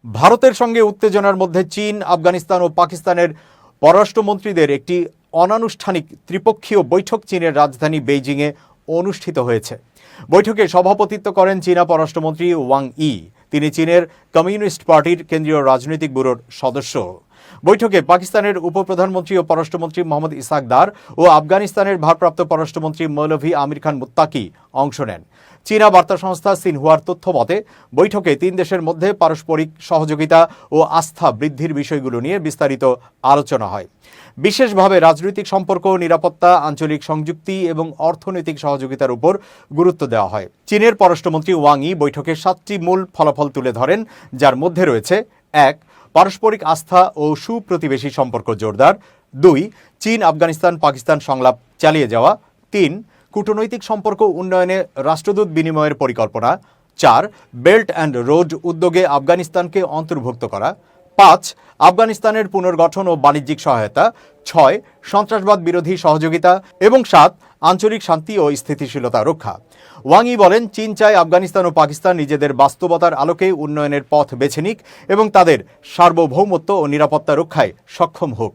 ভারতের সঙ্গে উত্তেজনার মধ্যে চীন, আফগানিস্তান ও পাকিস্তানের পররাষ্ট্রমন্ত্রীদের একটি অনানুষ্ঠানিক ত্রিপক্ষীয় বৈঠক চীনের রাজধানী বেইজিংয়ে অনুষ্ঠিত হয়েছে। বৈঠকে সভাপতিত্ব করেন চীনা পররাষ্ট্রমন্ত্রী ওয়াং ই। তিনি চীনের কমিউনিস্ট পার্টির কেন্দ্রীয় রাজনৈতিক ব্যুরোর সদস্য। বৈঠকে পাকিস্তানের উপপ্রধানমন্ত্রী ও পররাষ্ট্রমন্ত্রী মোহাম্মদ ইসহাক দার ও আফগানিস্তানের ভারপ্রাপ্ত পররাষ্ট্রমন্ত্রী মৌলভী আমির খান মুত্তাকি অংশ নেন। চীনা বার্তা সংস্থা সিনহুয়ার তথ্য মতে বৈঠকে তিন দেশের মধ্যে পারস্পরিক সহযোগিতা ও আস্থা বৃদ্ধির বিষয়গুলো নিয়ে বিস্তারিত আলোচনা হয়। বিশেষভাবে রাজনৈতিক সম্পর্ক, নিরাপত্তা, আঞ্চলিক সংযুক্তি এবং অর্থনৈতিক সহযোগিতার উপর গুরুত্ব দেওয়া হয়। চীনের পররাষ্ট্রমন্ত্রী ওয়াং ই বৈঠকে 7টি মূল ফলাফল তুলে ধরেন, যার মধ্যে রয়েছে: 1. পারস্পরিক আস্থা ও সুপ্রতিবেশী সম্পর্ক জোরদার। 2. চীন, আফগানিস্তান, পাকিস্তান সংলাপ চালিয়ে যাওয়া। 3. কূটনৈতিক সম্পর্ক উন্নয়নে রাষ্ট্রদূত বিনিময়ের পরিকল্পনা। 4. বেল্ট অ্যান্ড রোড উদ্যোগে আফগানিস্তানকে অন্তর্ভুক্ত করা। 5. আফগানিস্তানের পুনর্গঠন ও বাণিজ্যিক সহায়তা। 6. সন্ত্রাসবাদ বিরোধী সহযোগিতা এবং 7. আঞ্চলিক শান্তি ও স্থিতিশীলতা রক্ষা। ওয়াং ই বলেন, চীন চায় আফগানিস্তান ও পাকিস্তান নিজেদের বাস্তবতার আলোকে উন্নয়নের পথ বেছে নিক এবং তাদের সার্বভৌমত্ব ও নিরাপত্তা রক্ষায় সক্ষম হোক।